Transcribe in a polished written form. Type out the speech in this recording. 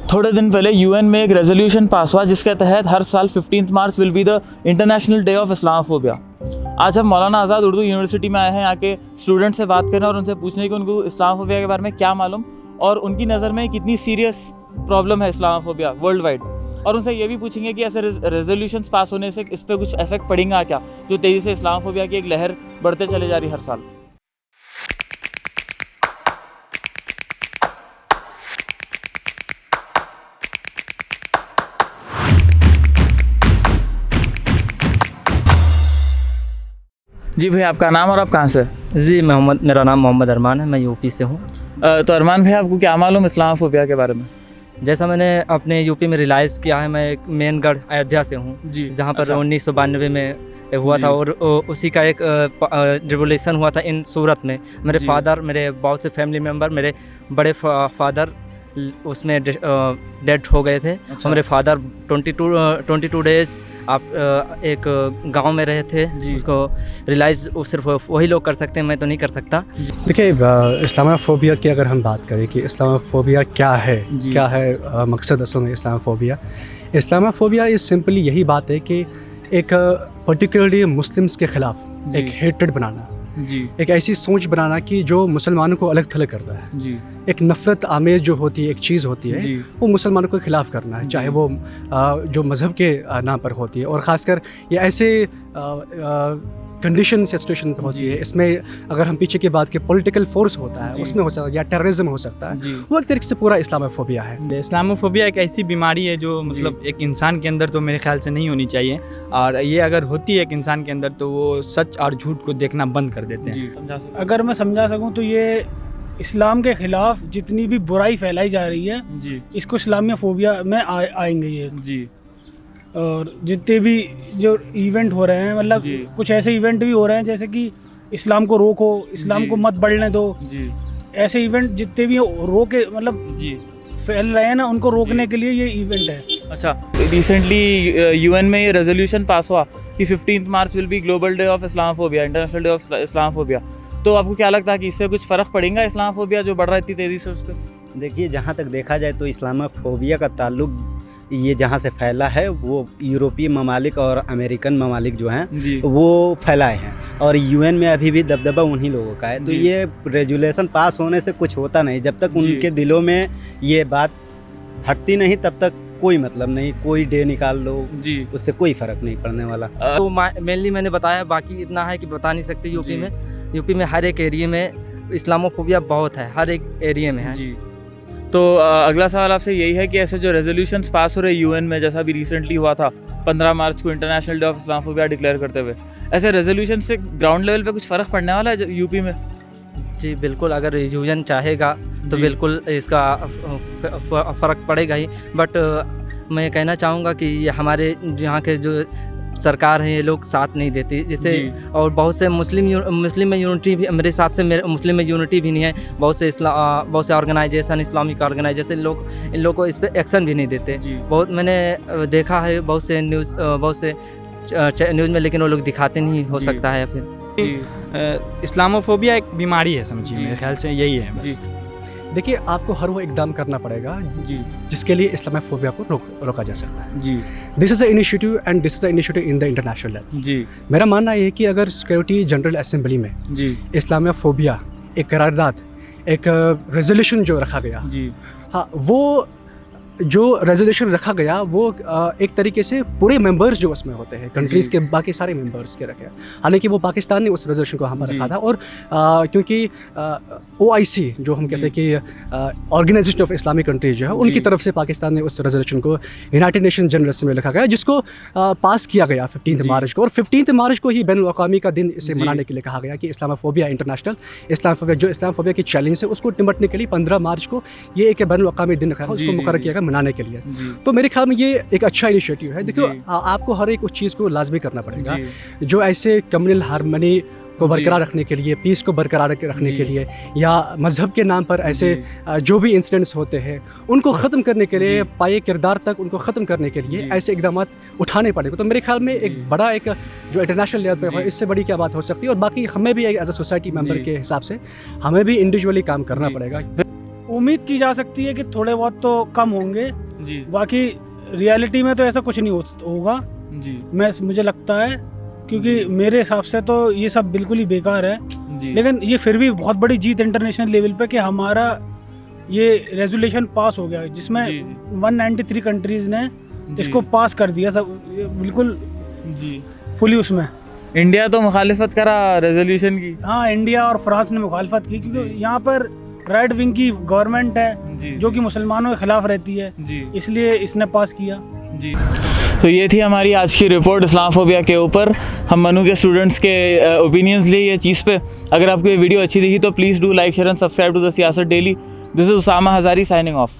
थोड़े दिन पहले यूएन में एक रेजोल्यूशन पास हुआ जिसके तहत हर साल 15 March will be the international day of Islamophobia. आज हम मौलाना आज़ाद उर्दू यूनिवर्सिटी में आए हैं यहाँ के स्टूडेंट से बात करने और उनसे पूछने कि उनको इस्लामोफोबिया के बारे में क्या मालूम और उनकी नज़र में कितनी सीरियस प्रॉब्लम है इस्लामोफोबिया वर्ल्ड वाइड। और उनसे ये भी पूछेंगे कि ऐसे रेजोल्यूशंस पास होने से इस पर कुछ इफेक्ट पड़ेगा क्या, जो तेज़ी से इस्लामोफोबिया की एक लहर बढ़ते चले जा रही हर साल। जी भाई, आपका नाम और आप कहाँ से? जी मेरा नाम मोहम्मद अरमान है, मैं यूपी से हूँ। तो अरमान भाई, आपको क्या मालूम इस्लामोफोबिया के बारे में? जैसा मैंने अपने यूपी में रियलाइज़ किया है, मैं एक मेनगढ़ अयोध्या से हूँ जी, जहाँ पर अच्छा। 1992 में हुआ था और उसी का एक रिवोल्यूशन हुआ था इन सूरत में। मेरे फादर, मेरे बहुत से फैमिली मेम्बर, मेरे बड़े फादर उसमें डेड हो गए थे। अच्छा। मेरे फादर 22 डेज आप एक गांव में रहे थे। उसको रियलाइज़ सिर्फ वही लोग कर सकते हैं, मैं तो नहीं कर सकता। देखिए, इस्लामोफोबिया की अगर हम बात करें कि इस्लामोफोबिया क्या है मकसद असल में इस्लामोफोबिया इज़ सिंपली यही बात है कि एक पर्टिकुलरली मुस्लिम्स के ख़िलाफ़ एक हेट्रेड बनाना, एक ऐसी सोच बनाना कि जो मुसलमानों को अलग थलग करता है। एक नफ़रत आमेज़ जो होती है, एक चीज़ होती है, वो मुसलमानों के ख़िलाफ़ करना है, चाहे वो जो मज़हब के नाम पर होती है। और ख़ासकर ये ऐसे कंडीशन या सिचुएशन पर होती है, इसमें अगर हम पीछे की बात की पॉलिटिकल फोर्स होता है, उसमें हो सकता है, या टेररिज्म हो सकता है। वो एक तरीके से पूरा इस्लामोफोबिया है। इस्लामोफोबिया एक ऐसी बीमारी है जो मतलब एक इंसान के अंदर तो मेरे ख्याल से नहीं होनी चाहिए, और ये अगर होती है एक इंसान के अंदर तो वो सच और झूठ को देखना बंद कर देते हैं। अगर मैं समझा सकूं तो ये इस्लाम के ख़िलाफ़ जितनी भी बुराई फैलाई जा रही है इसको इस्लामोफोबिया में आएंगे ये। और जितने भी जो इवेंट हो रहे हैं, मतलब कुछ ऐसे इवेंट भी हो रहे हैं जैसे कि इस्लाम को रोको, इस्लाम को मत बढ़ने दो, ऐसे इवेंट जितने भी रोके मतलब फैल रहे हैं ना, उनको रोकने के लिए ये इवेंट है। अच्छा, रिसेंटली यूएन में ये रेजोल्यूशन पास हुआ कि 15 March will be global day of Islamophobia, international day of Islamophobia. तो आपको क्या लगता है कि इससे कुछ फ़र्क पड़ेगा इस्लामोफोबिया जो बढ़ रहा है इतनी तेज़ी से उस पर? देखिए, जहाँ तक देखा जाए तो इस्लामोफोबिया का ताल्लुक ये जहाँ से फैला है वो यूरोपीय ममालिक और अमेरिकन ममालिक जो हैं वो फैलाए हैं, और यूएन में अभी भी दबदबा उन्हीं लोगों का है। तो ये रेजुलेशन पास होने से कुछ होता नहीं, जब तक उनके दिलों में ये बात हटती नहीं तब तक कोई मतलब नहीं। कोई डे निकाल लो, उससे कोई फ़र्क नहीं पड़ने वाला। तो मेनली मैंने बताया, बाकी इतना है कि बता नहीं सकते। यूपी में हर एक एरिया में इस्लामोफोबिया बहुत है, हर एक एरिया में है। तो अगला सवाल आपसे यही है कि ऐसे जो रेजोल्यूशंस पास हो रहे हैं यूएन में, जैसा भी रिसेंटली हुआ था 15 मार्च को international day of Islamophobia declare करते हुए, ऐसे रेजोल्यूशन से ग्राउंड लेवल पे कुछ फ़र्क पड़ने वाला है यूपी में? जी बिल्कुल, अगर यूएन चाहेगा तो बिल्कुल इसका फ़र्क पड़ेगा ही। बट मैं कहना चाहूँगा कि हमारे यहाँ के जो सरकार है ये लोग साथ नहीं देती, जिससे और बहुत से मुस्लिम में यूनिटी भी, मेरे हिसाब से मुस्लिम में यूनिटी भी नहीं है। बहुत से ऑर्गेनाइजेशन, इस्लामिक ऑर्गेनाइजेशन इन लोग को इस पर एक्शन भी नहीं देते। बहुत मैंने देखा है बहुत से न्यूज़ में, लेकिन वो लोग दिखाते नहीं, हो सकता है फिर। इस्लामोफोबिया एक बीमारी है, समझिए, मेरे ख्याल से यही है। देखिए, आपको हर वो इकदाम करना पड़ेगा जिसके लिए इस्लामोफोबिया को रोका जा सकता है। This is a initiative and this is a initiative in the international level. मेरा मानना ये है कि अगर सिक्योरिटी जनरल असेंबली में इस्लामोफोबिया एक करारदाद, एक रेजोल्यूशन जो रखा गया, हाँ, वो जो रेजोल्यूशन रखा गया वो एक तरीके से पूरे मेंबर्स जो उसमें होते हैं कंट्रीज़ के बाकी सारे मेंबर्स के रखे। हालांकि वो पाकिस्तान ने उस रेजोल्यूशन को यहाँ पर रखा था, और क्योंकि OIC जो हम कहते हैं कि ऑर्गेनाइजेशन ऑफ इस्लामिक कंट्रीज जो है, उनकी तरफ से पाकिस्तान ने उस रेजोल्यूशन को यूनाइटेड नेशन जनरल असेंबली में रखा गया, जिसको पास किया गया 15 मार्च को। और 15 मार्च को ही बैनुल अक़वामी का दिन इसे मनाने के लिए कहा गया कि इस्लामोफोबिया इंटरनेशनल इस्लामोफोबिया की चैलेंज है उसको निपटने के लिए 15 मार्च को ये एक बैनुल अक़वामी दिन रखा है, उसको मुकर्रर किया गया मनाने के लिए। तो मेरे ख्याल में ये एक अच्छा इनिशिएटिव है। देखो, आपको हर एक उस चीज़ को लाजमी करना पड़ेगा जो ऐसे कम्युनल हार्मनी को बरकरार रखने के लिए, पीस को बरकरार रखने के लिए, या मज़हब के नाम पर ऐसे जो भी इंसिडेंट्स होते हैं उनको ख़त्म करने के लिए, पाए किरदार तक उनको ख़त्म करने के लिए ऐसे इक़दाम उठाने पड़ेंगे। तो मेरे ख्याल में एक बड़ा एक जो इंटरनेशनल लेवल पर है, इससे बड़ी क्या बात हो सकती है। और बाकी हमें भी एज अ सोसाइटी मेंबर के हिसाब से हमें भी इंडिविजुअली काम करना पड़ेगा। उम्मीद की जा सकती है कि थोड़े बहुत तो कम होंगे जी बाकी रियलिटी में तो ऐसा कुछ नहीं होगा जी मुझे लगता है क्योंकि मेरे हिसाब से तो ये सब बिल्कुल ही बेकार है जी लेकिन ये फिर भी बहुत बड़ी जीत इंटरनेशनल लेवल पे कि हमारा ये रेजोल्यूशन पास हो गया जिसमें जी, 193 कंट्रीज़ ने जी। इसको पास कर दिया सब ये बिल्कुल जी फुली उसमें। इंडिया तो मुखालिफत करा रेजोल्यूशन की। हाँ इंडिया और फ्रांस ने मुखालफत की क्योंकि यहाँ पर राइट विंग की गवर्नमेंट है जी जो कि मुसलमानों के खिलाफ रहती है जी इसलिए इसने पास किया। जी तो ये थी हमारी आज की रिपोर्ट इस्लामोफोबिया के ऊपर। हम मनु के स्टूडेंट्स के ओपिनियंस लिए ये चीज़ पे। अगर आपको ये वीडियो अच्छी दिखी तो please do like share and subscribe to the Siyasat daily. This is Usama Hazari signing of.